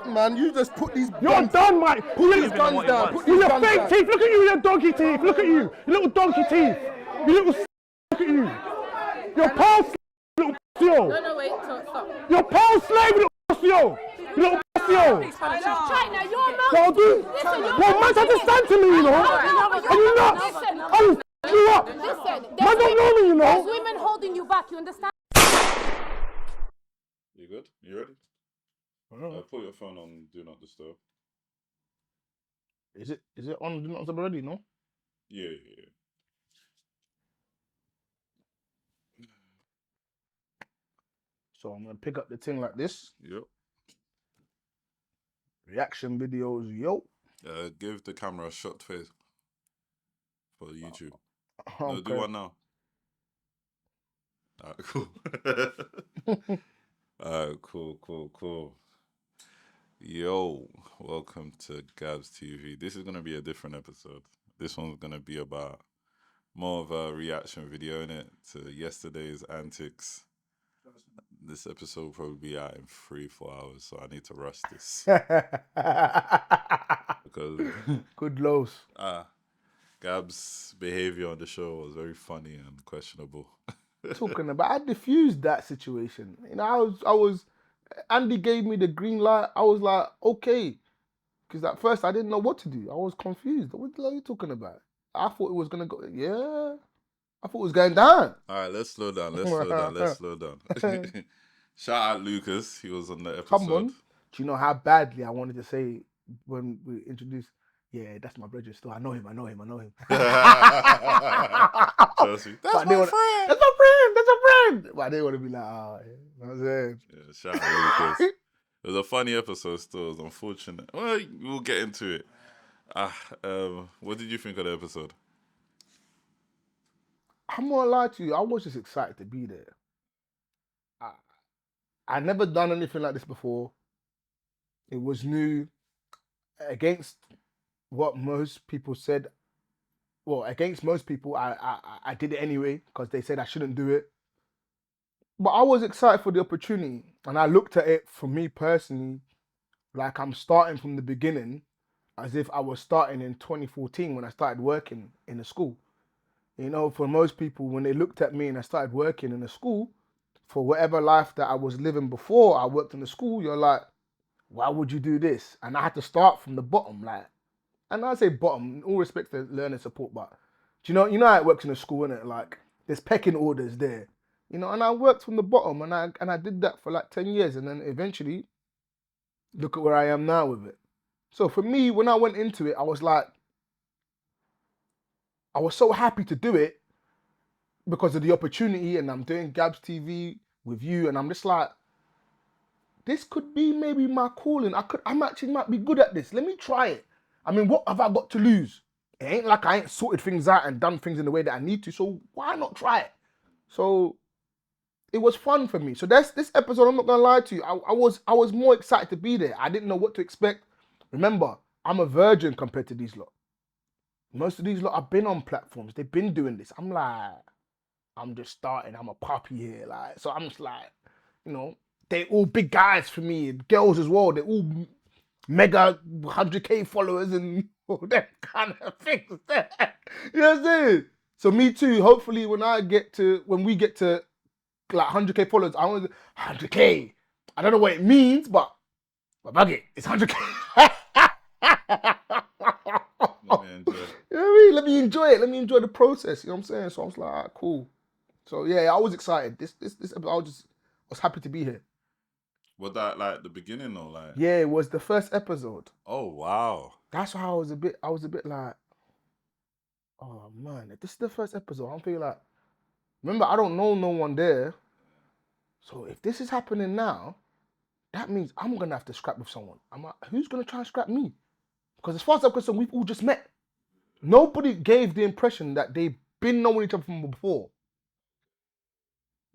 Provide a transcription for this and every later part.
Man, you just put these You're guns. done, mate. Put these guns down. Put With these your guns fake down. teeth. Look at you with your donkey teeth. Look at you. You little donkey teeth. You little look at you. You're pal slave, little yo. No, wait, stop. You're pal slave, little yo. You little yo. China, you're not. So dude, well, man, understand to me, you know. Are you nuts? I will f you up. Listen, Man don't know me, you there's know. women holding you back, you understand? You good? You ready? Put your phone on Do Not Disturb. Is it on Do Not Disturb already, no? Yeah. So I'm gonna pick up the thing like this. Yep. Reaction videos, yo. Give the camera a shot face for YouTube. Okay. No, do one now. Alright, cool. Alright, cool. Yo, welcome to Gabz TV. This is gonna be a different episode. This one's gonna be about more of a reaction video in it to yesterday's antics. This episode will probably be out in 3-4 hours, so I need to rush this because Good lows. Gab's behavior on the show was very funny and questionable. Talking about, I diffused that situation. You know, I was. Andy gave me the green light. I was like, okay, because at first I didn't know what to do. I was confused. What the hell are you talking about? I thought it was gonna go. Yeah, I thought it was going down. All right, let's slow down. Let's slow down. Shout out Lucas. He was on the episode. Come on. Do you know how badly I wanted to say when we introduced? Yeah, that's my brother still. I know him. Trust me. That's my friend. That's my friend. But they want to be like, oh, you know what I'm saying? Yeah, shout out Lucas. It was a funny episode still. It was unfortunate. Well, we'll get into it. What did you think of the episode? I'm not gonna lie to you. I was just excited to be there. I never done anything like this before. It was new. Against what most people said, well, against most people, I did it anyway because they said I shouldn't do it. But I was excited for the opportunity, and I looked at it for me personally, like I'm starting from the beginning, as if I was starting in 2014 when I started working in a school. You know, for most people, when they looked at me and I started working in a school, for whatever life that I was living before I worked in the school, you're like, why would you do this? And I had to start from the bottom, like, and I say bottom, in all respect to learning support, but do you know how it works in a school, innit? Like, there's pecking orders there, you know, and I worked from the bottom, and I did that for like 10 years, and then eventually, look at where I am now with it. So for me, when I went into it, I was like, I was so happy to do it because of the opportunity, and I'm doing Gabz TV with you, and I'm just like, this could be maybe my calling. I'm actually might be good at this. Let me try it. I mean, what have I got to lose? It ain't like I ain't sorted things out and done things in the way that I need to. So why not try it? So it was fun for me. So that's this episode. I'm not gonna lie to you. I was more excited to be there. I didn't know what to expect. Remember, I'm a virgin compared to these lot. Most of these lot have been on platforms. They've been doing this. I'm like, I'm just starting. I'm a puppy here. Like, so I'm just like, you know. They're all big guys for me, girls as well. They're all mega 100K followers and all that kind of things. You know what I'm saying? So me too. Hopefully, when we get to like 100K followers, I want 100K. I don't know what it means, but bug it. It's 100K. You know what I mean? Let me enjoy it. Let me enjoy the process. You know what I'm saying? So I was like, ah, cool. So yeah, I was excited. This episode, I was happy to be here. Was that like the beginning or like? Yeah, it was the first episode. Oh wow! That's why I was a bit like, oh man, if this is the first episode, I'm feeling like, remember, I don't know no one there. So if this is happening now, that means I'm gonna have to scrap with someone. I'm like, who's gonna try and scrap me? Because as far as I'm concerned, we've all just met. Nobody gave the impression that they've been knowing each other from before.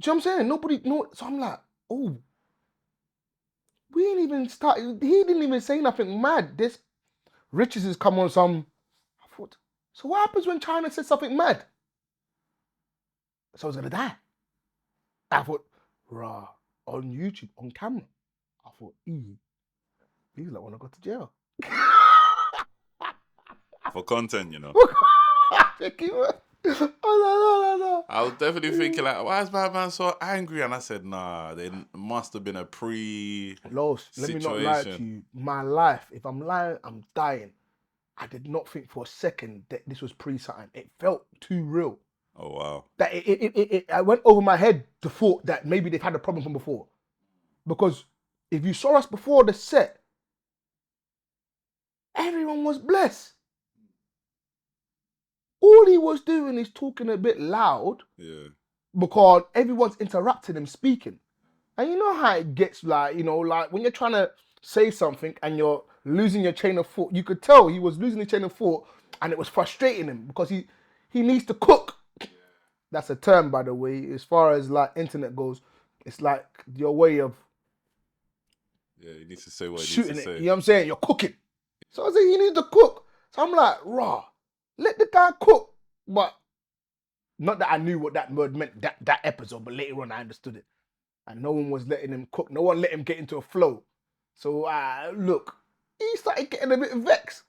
Do you know what I'm saying? Nobody, no. So I'm like, oh. We ain't even started. He didn't even say nothing mad. This Riches has come on some. I thought, so what happens when China says something mad? So I was gonna die. I thought, rah, on YouTube, on camera. I thought, easy. He's like, when I got to jail. For content, you know. No. I was definitely thinking like, why is Batman so angry? And I said, nah, there must have been a Los, let me not lie to situation. you. My life, if I'm lying, I'm dying. I did not think for a second that this was pre-something. It felt too real. Oh wow. That I went over my head the thought that maybe they've had a problem from before. Because if you saw us before the set, everyone was blessed. All he was doing is talking a bit loud Yeah. because everyone's interrupting him speaking. And you know how it gets, like, you know, like when you're trying to say something and you're losing your chain of thought. You could tell he was losing his chain of thought and it was frustrating him because he needs to cook. That's a term, by the way, as far as like internet goes. It's like your way of Yeah, he needs to say what he shooting needs to it. say. You know what I'm saying? You're cooking. So I say you need to cook. So I'm like, raw. Let the guy cook. But not that I knew what that word meant that episode, but later on I understood it. And no one was letting him cook. No one let him get into a flow. So look, he started getting a bit vexed.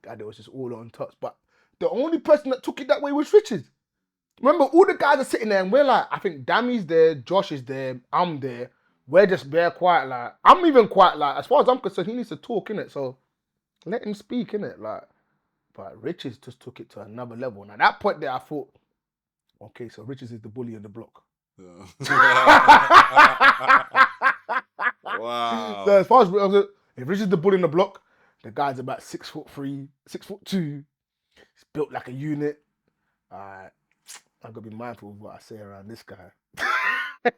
God, it was just all on touch. But the only person that took it that way was Richard. Remember, all the guys are sitting there and we're like, I think Dammy's there, Josh is there, I'm there. We're just bare quiet, like, I'm even quiet, like, as far as I'm concerned, he needs to talk, innit? So let him speak, innit? Like, but Richards just took it to another level. And at that point there, I thought, okay, so Richards is the bully of the block. Wow. So as far as if Richards is the bully in the block, the guy's about 6'3", 6'2". He's built like a unit. I've got to be mindful of what I say around this guy.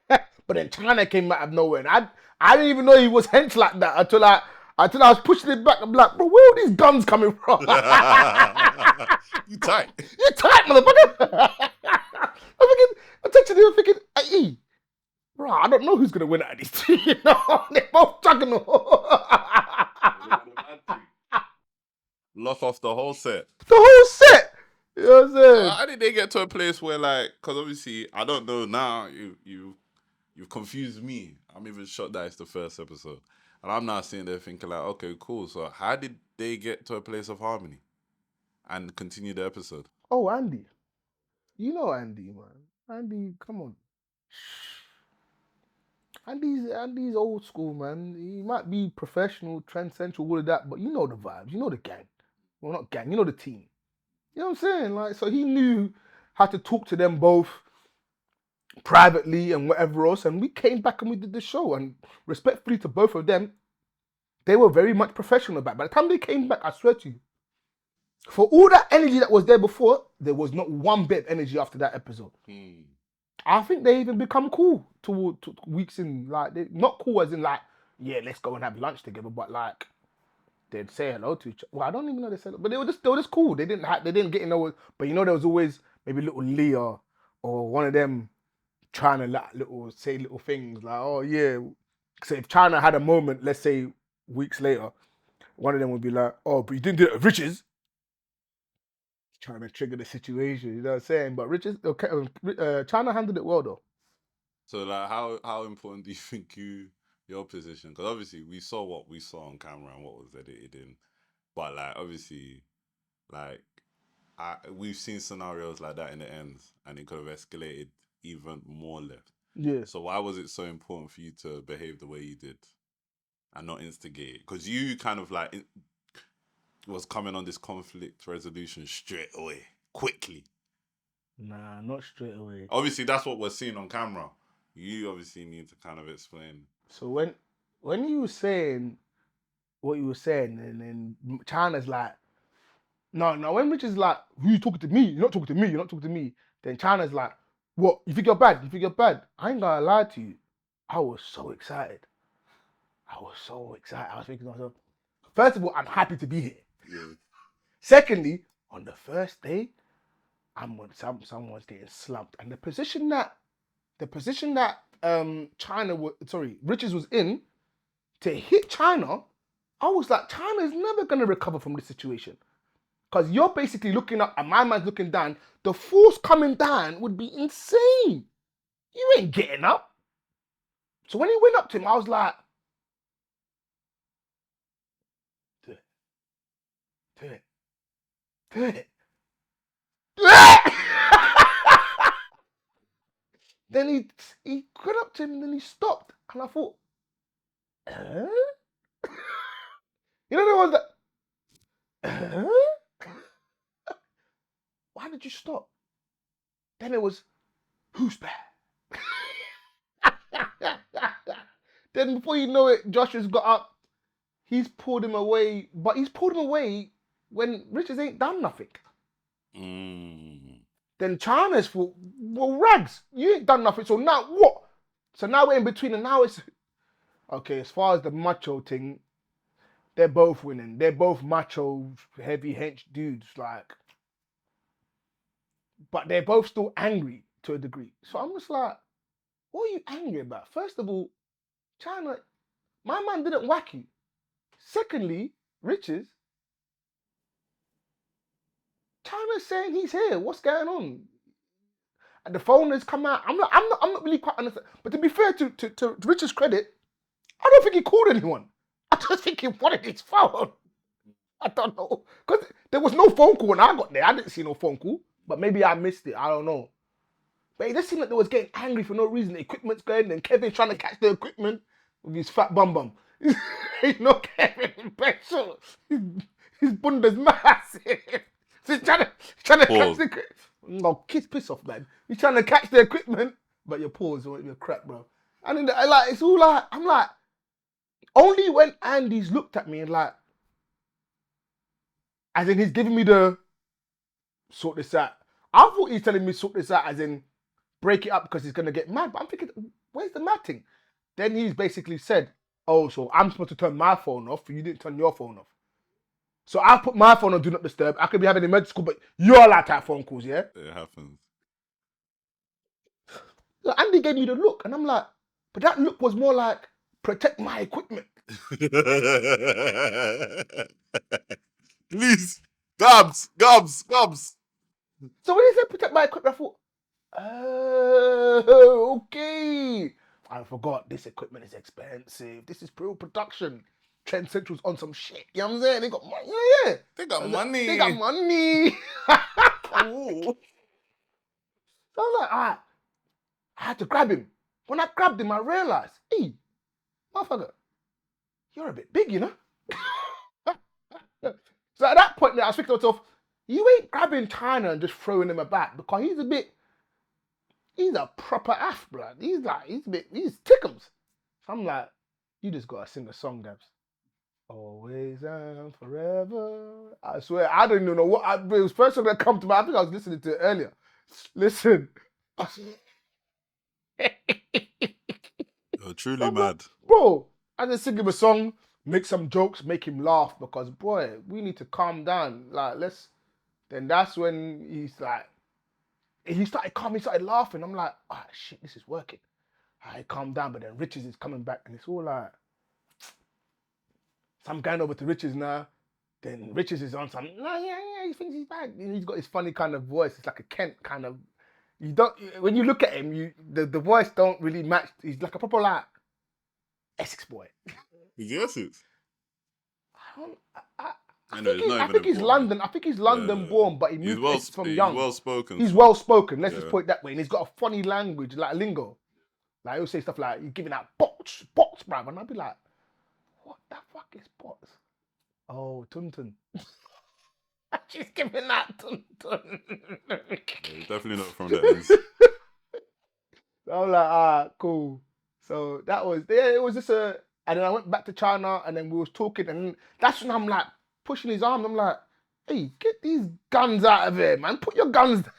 But then China came out of nowhere, and I didn't even know he was hench like that until I was pushing it back. I'm like, bro, where are these guns coming from? You tight. You tight, motherfucker. I'm thinking, hey, bro, I don't know who's gonna win out of these two. You know, they're both juggernaut. Lock off the whole set. The whole set. You know what I'm saying? How did they get to a place where, like, because obviously I don't know now. You've confused me. I'm even shocked that it's the first episode, and I'm now sitting there thinking like, okay, cool. So how did they get to a place of harmony and continue the episode? Oh, Andy. You know Andy, man. Andy, come on. Andy's old school, man. He might be professional, trend central, all of that, but you know the vibes. You know the gang. Well, not gang. You know the team. You know what I'm saying? Like, so he knew how to talk to them both privately and whatever else. And we came back and we did the show. And respectfully to both of them, they were very much professional about it. By the time they came back, I swear to you, for all that energy that was there before, there was not one bit of energy after that episode. I think they even become cool toward weeks in, like, they not cool as in like, yeah, let's go and have lunch together, but like they'd say hello to each other. Well, I don't even know they said it, but they were just cool. They didn't get in there, but you know there was always maybe little Leah or one of them trying to like say little things like, oh yeah. So if China had a moment, let's say weeks later, one of them would be like, oh, but you didn't do it with Riches. Trying to trigger the situation, you know what I'm saying? But Richards, China handled it well though. So like, how important do you think your position? Because obviously we saw what we saw on camera and what was edited in, but like obviously, like we've seen scenarios like that in the ends, and it could have escalated even more left. Yeah. So why was it so important for you to behave the way you did and not instigate? Because you kind of like was coming on this conflict resolution straight away, quickly. Nah, not straight away. Obviously, that's what we're seeing on camera. You obviously need to kind of explain. So when you were saying what you were saying, and then China's like, no, when Rich is like, who you talking to me? You're not talking to me. You're not talking to me. Then China's like, what? You think you're bad? You think you're bad? I ain't gonna lie to you. I was so excited. I was thinking to myself, first of all, I'm happy to be here. Yeah. Secondly, on the first day, someone's getting slumped, and the position that Richards was in to hit China, I was like, China's never gonna recover from this situation, because you're basically looking up and my man's looking down. The force coming down would be insane. You ain't getting up. So when he went up to him, I was like, Do it. Do it. Do it! Then he got up to him and then he stopped. And I thought, huh? You know, there was that, huh? Why did you stop? Then it was, who's bad? Then before you know it, Josh has got up. He's pulled him away. But he's pulled him away when Richards ain't done nothing. Then China's thought, well, Rags, you ain't done nothing. So now what? So now we're in between and now it's... Okay, as far as the macho thing, they're both winning. They're both macho, heavy hench dudes, like... But they're both still angry to a degree. So I'm just like, what are you angry about? First of all, China, my man didn't whack you. Secondly, Richards, China's saying he's here. What's going on? And the phone has come out. I'm not really quite understand. But to be fair to Richards' credit, I don't think he called anyone. I just think he wanted his phone. I don't know. Because there was no phone call when I got there. I didn't see no phone call. But maybe I missed it. I don't know. But it just seemed like they was getting angry for no reason. The equipment's going, and Kevin's trying to catch the equipment with his fat bum. You know, Kevin in petrol. His bunda's massive. So he's trying to catch the equipment. No, piss off, man. He's trying to catch the equipment, but your paws are your crap, bro. And then it's all like, I'm like, only when Andy's looked at me and like, as in he's giving me the sort this out. I thought he's telling me sort this out as in break it up because he's gonna get mad. But I'm thinking, where's the mad thing? Then he's basically said, oh, so I'm supposed to turn my phone off, you didn't turn your phone off. So I put my phone on Do Not Disturb. I could be having an emergency call, but you're allowed to have phone calls, yeah? It happens. So Andy gave me the look, and I'm like, but that look was more like, protect my equipment. Please. Gabz. So when he said protect my equipment, I thought, oh, okay. I forgot this equipment is expensive. This is pro production. Trend Central's on some shit. You know what I'm saying? They got money. Yeah. They got money. They got money. Ooh. So I'm like, all right. I had to grab him. When I grabbed him, I realized, hey, motherfucker, you're a bit big, you know? So at that point, I was thinking to myself, you ain't grabbing China and just throwing him about because he's a proper ass, blood. He's tickums. So I'm like, you just gotta sing a song, Gabz. Always and forever. I swear, I don't even know what. It was the first song that come to mind. I think I was listening to it earlier. Listen. You're truly mad. Bro, I just sing him a song, make some jokes, make him laugh because, boy, we need to calm down. Like, then that's when he started laughing. I'm like, ah, shit, this is working. I calm down, but then Richards is coming back and it's all like, so I'm going over to Richards now. Then Richards is on some, he thinks he's back. And he's got his funny kind of voice. It's like a Kent kind of, when you look at him, the voice don't really match. He's like a proper like Essex boy. Is he Essex? I think he's London. I think he's London born, but he moved from young. He's well spoken. He's well spoken. Let's just put it that way. And he's got a funny language, like lingo. Like he'll say stuff like, "You're giving out bots, bruv," and I'll be like, "What the fuck is bots?" Oh, Tuntun. She's giving that Tuntun. Definitely not from the ends. So I'm like, cool. So that was, it was just and then I went back to China and then we was talking and that's when I'm like pushing his arm. I'm like, hey, get these guns out of here, man. Put your guns down.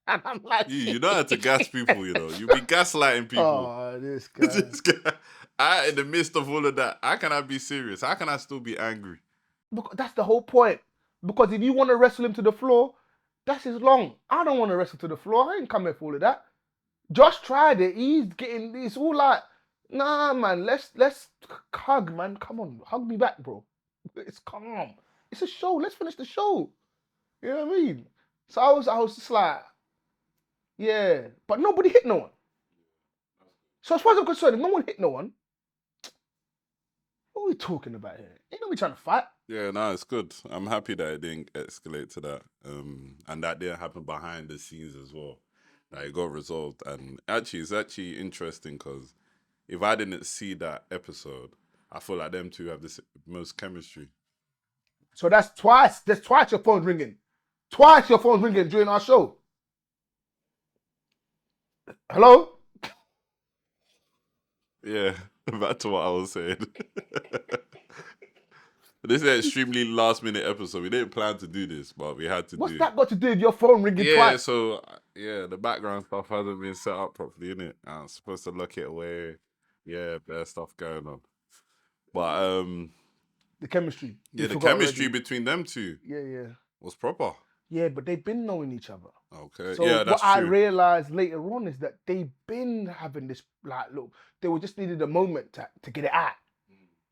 And I'm like, you don't have to gas people, you know. You be gaslighting people. Oh, this guy. This guy. In the midst of all of that, how can I be serious? How can I still be angry? Because that's the whole point. Because if you want to wrestle him to the floor, that's his long. I don't want to wrestle to the floor. I ain't coming for all of that. Josh tried it. It's all like, nah, man, let's hug, man. Come on, hug me back, bro. It's calm. It's a show. Let's finish the show. You know what I mean? So I was just like, yeah. But nobody hit no one. So as far as I'm concerned, if no one hit no one, What are we talking about here? Ain't nobody trying to fight. Yeah, no, it's good. I'm happy that it didn't escalate to that. And that didn't happen behind the scenes as well. That it got resolved. And actually, it's actually interesting because if I didn't see that episode, I feel like them two have the most chemistry. So that's twice. There's twice your phone's ringing. Twice your phone's ringing during our show. Hello? Yeah, back to what I was saying. This is an extremely last minute episode. We didn't plan to do this, but we had to What's do that got to do with your phone ringing twice? So the background stuff hasn't been set up properly, innit? I'm supposed to lock it away. Yeah, there's stuff going on. But The chemistry. yeah, You the forgot chemistry already. between them two Yeah. was proper. Yeah, but they've been knowing each other. Okay. So yeah, that's what I true. realized later on is that they've been having this, like, look, they were just needed a moment to get it out.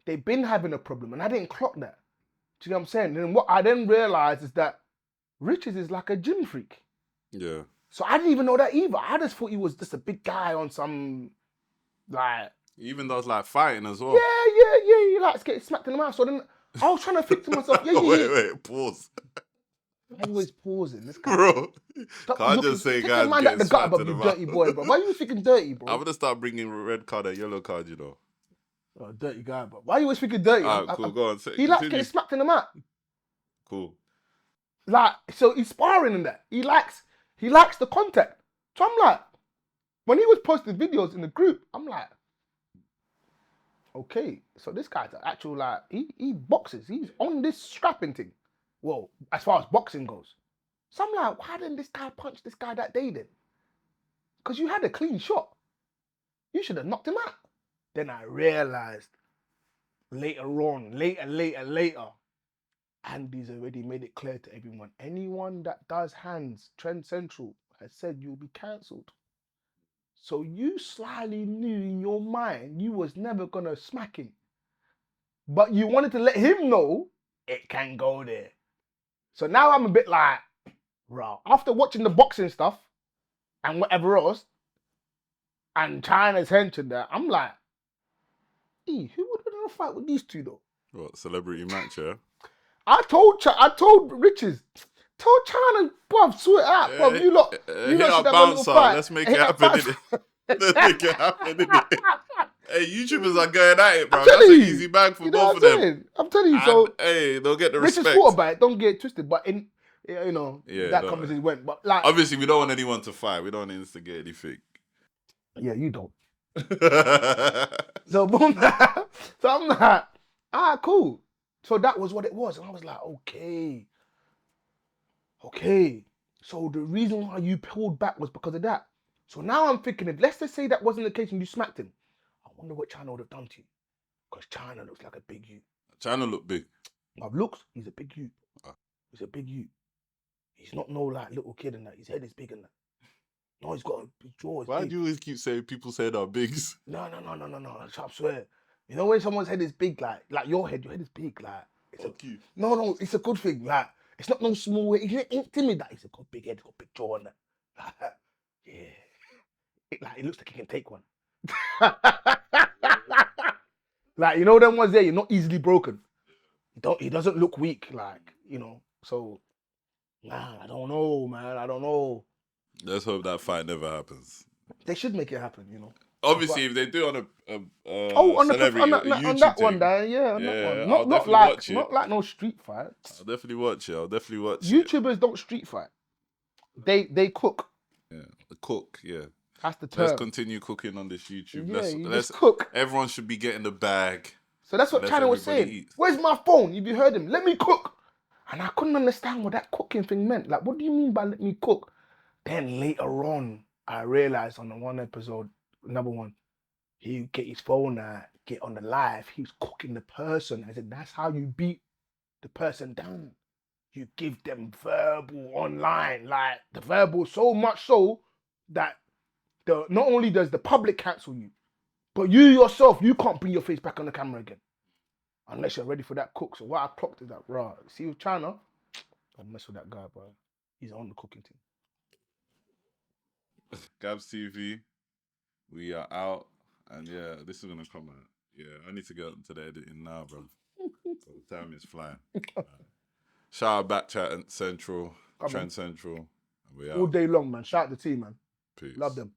They've been having a problem, and I didn't clock that. Do you know what I'm saying? And what I then realized is that Richards is like a gym freak. Yeah. So I didn't even know that either. I just thought he was just a big guy on some, like... He even does like fighting as well. Yeah, he likes getting smacked in the mouth. So then I was trying to think to myself, yeah. Wait, pause. Why you always pausing? This guy. Bro, Stop can't looking- just say take guys your mind out getting the gutter, smacked bro, in the you mouth. dirty boy, bro. Why you thinking dirty, bro? I'm gonna start bringing red card and yellow card, you know. Oh, dirty guy, bro. Why you always thinking dirty? Alright, cool. Go on. He likes getting smacked in the mouth. Cool. Like, so he's sparring in that. He likes the contact. So I'm like, when he was posting videos in the group, I'm like, okay, so this guy's an actual, like, he boxes. He's on this strapping thing. Well, as far as boxing goes. So I'm like, why didn't this guy punch this guy that day then? Because you had a clean shot. You should have knocked him out. Then I realized later on, Andy's already made it clear to everyone. Anyone that does hands, Trend Central has said you'll be cancelled. So you slyly knew in your mind you was never gonna smack him. But you wanted to let him know it can go there. So now I'm a bit like, raw. After watching the boxing stuff and whatever else, and China's henching there, I'm like, who would have done a fight with these two though? What, celebrity match, yeah? I told Riches, told China, bruv, sort it out, bruv. You lot hit should our have a little bouncer. fight. Let's make Hit it that happen, bouncer. innit? Let's make it happen, innit? Hey, YouTubers are going at it, bro. I'm That's telling an you. easy bag for You know both what of I'm them. saying? I'm telling you, And, so hey, they'll get the Riches respect. thought about it, don't get it twisted, but in, you know, Yeah, that no. conversation went, but like, Obviously, we don't want anyone to fight. We don't want to instigate anything. yeah, you don't. So boom, so I'm like, cool. So that was what it was, and I was like, okay. So the reason why you pulled back was because of that. So now I'm thinking, if let's just say that wasn't the case and you smacked him, I wonder what China would have done to you. Because China looks like a big you. China look big. But looks, he's a big you. Ah. He's a big you. He's not no like little kid and that. His head is big and that. No, he's got his jaw is Why big. do you always keep saying people say they're bigs? No. I swear. You know when someone's head is big, like your head is big, like Fuck you. No, it's a good thing. Like it's not no small head. He ain't timid. Like he's got big head, got big jaw and that. Like, yeah. It looks like he can take one. Like you know them ones there, you're not easily broken. He doesn't look weak, like, you know. So nah, I don't know, man. I don't know. Let's hope that fight never happens. They should make it happen, you know. Obviously, if they do on On celebrity that YouTube one, thing, that Yeah, one. I'll Not definitely watch it. not like no street fight. I'll definitely watch it. YouTubers don't street fight. They cook. Yeah, the cook. Yeah, That's the term. let's continue cooking on this YouTube. Yeah, you let's just cook. Everyone should be getting the bag. So that's what Let China was everybody saying. eat. Where's my phone? If you heard him, let me cook. And I couldn't understand what that cooking thing meant. Like, what do you mean by let me cook? Then later on, I realized on the one episode, another one, he get his phone out, get on the live. He's cooking the person. I said, that's how you beat the person down. You give them verbal online, like the verbal so much so that not only does the public cancel you, but you yourself, you can't bring your face back on the camera again. Unless you're ready for that cook. So what I clocked is that, raw. See with China, don't mess with that guy, bro. He's on the cooking team. Gabz TV, we are out, and yeah, this is gonna come out. Yeah, I need to get into the editing now, bro. The time is flying. Shout out Bkchat Central, Come on. Trend Central. And we All out. day long, man. Shout out the team, man. Peace. Love them.